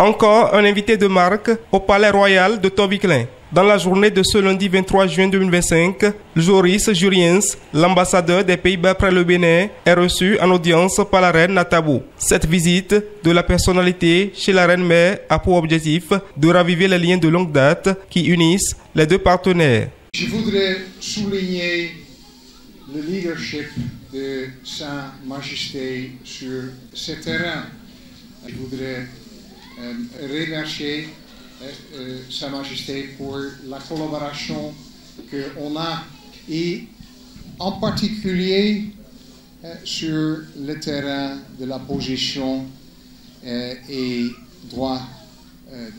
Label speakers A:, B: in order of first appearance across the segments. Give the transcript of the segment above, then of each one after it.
A: Encore un invité de marque au Palais Royal de Torbiclin. Dans la journée de ce lundi 23 juin 2025, Joris Juriens, l'ambassadeur des Pays-Bas près le Bénin, est reçu en audience par la reine Natabou. Cette visite de la personnalité chez la reine-mère a pour objectif de raviver les liens de longue date qui unissent les deux partenaires.
B: Je voudrais souligner le leadership de Sa Majesté sur ce terrain. Je voudrais remercier Sa Majesté pour la collaboration qu'on a et en particulier sur le terrain de la position et droit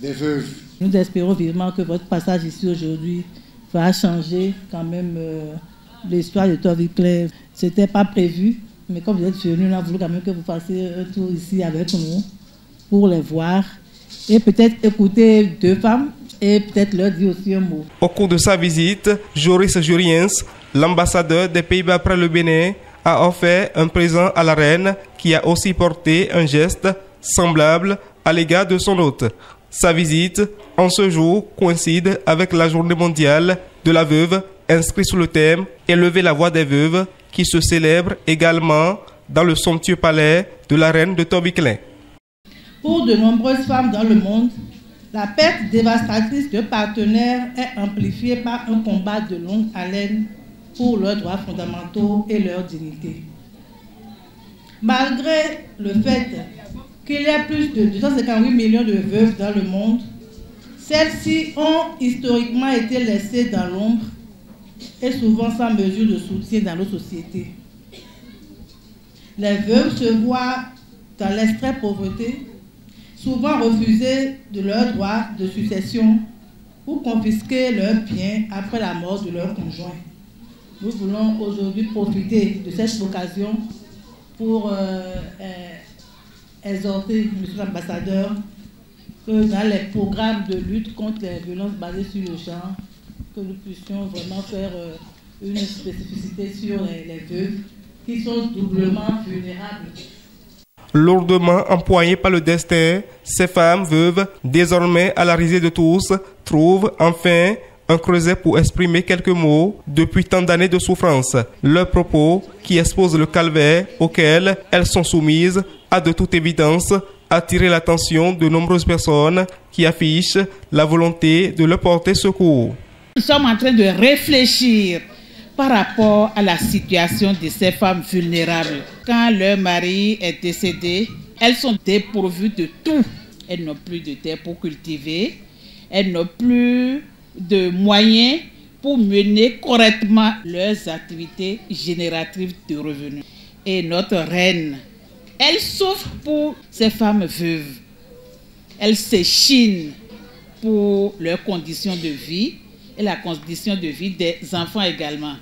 B: des veuves.
C: Nous espérons vivement que votre passage ici aujourd'hui va changer quand même l'histoire de Torbiclin. Ce n'était pas prévu, mais comme vous êtes venus, on a voulu quand même que vous fassiez un tour ici avec nous pour les voir et peut-être écouter deux femmes et peut-être leur dire aussi un mot.
A: Au cours de sa visite, Joris Juriens, l'ambassadeur des Pays-Bas près le Bénin, a offert un présent à la reine qui a aussi porté un geste semblable à l'égard de son hôte. Sa visite en ce jour coïncide avec la journée mondiale de la veuve inscrite sous le thème « Élever la voix des veuves » qui se célèbre également dans le somptueux palais de la reine de Torbiclin.
C: Pour de nombreuses femmes dans le monde, la perte dévastatrice de partenaires est amplifiée par un combat de longue haleine pour leurs droits fondamentaux et leur dignité. Malgré le fait qu'il y a plus de 258 millions de veuves dans le monde, celles-ci ont historiquement été laissées dans l'ombre et souvent sans mesure de soutien dans nos sociétés. Les veuves se voient dans l'extrême pauvreté, souvent refusées de leurs droits de succession ou confisquer leurs biens après la mort de leur conjoint. Nous voulons aujourd'hui profiter de cette occasion pour exhorter, Monsieur l'ambassadeur, que dans les programmes de lutte contre les violences basées sur le genre, que nous puissions vraiment faire une spécificité sur les veuves qui sont doublement vulnérables.
A: Lourdement empoignées par le destin, ces femmes veuves, désormais à la risée de tous, trouvent enfin un creuset pour exprimer quelques mots depuis tant d'années de souffrance. Leurs propos, qui exposent le calvaire auquel elles sont soumises, a de toute évidence attiré l'attention de nombreuses personnes qui affichent la volonté de leur porter secours.
D: Nous sommes en train de réfléchir par rapport à la situation de ces femmes vulnérables. Quand leur mari est décédé, elles sont dépourvues de tout. Elles n'ont plus de terre pour cultiver, elles n'ont plus de moyens pour mener correctement leurs activités génératrices de revenus. Et notre reine, elle souffre pour ces femmes veuves. Elle s'échine pour leurs conditions de vie et la condition de vie des enfants également.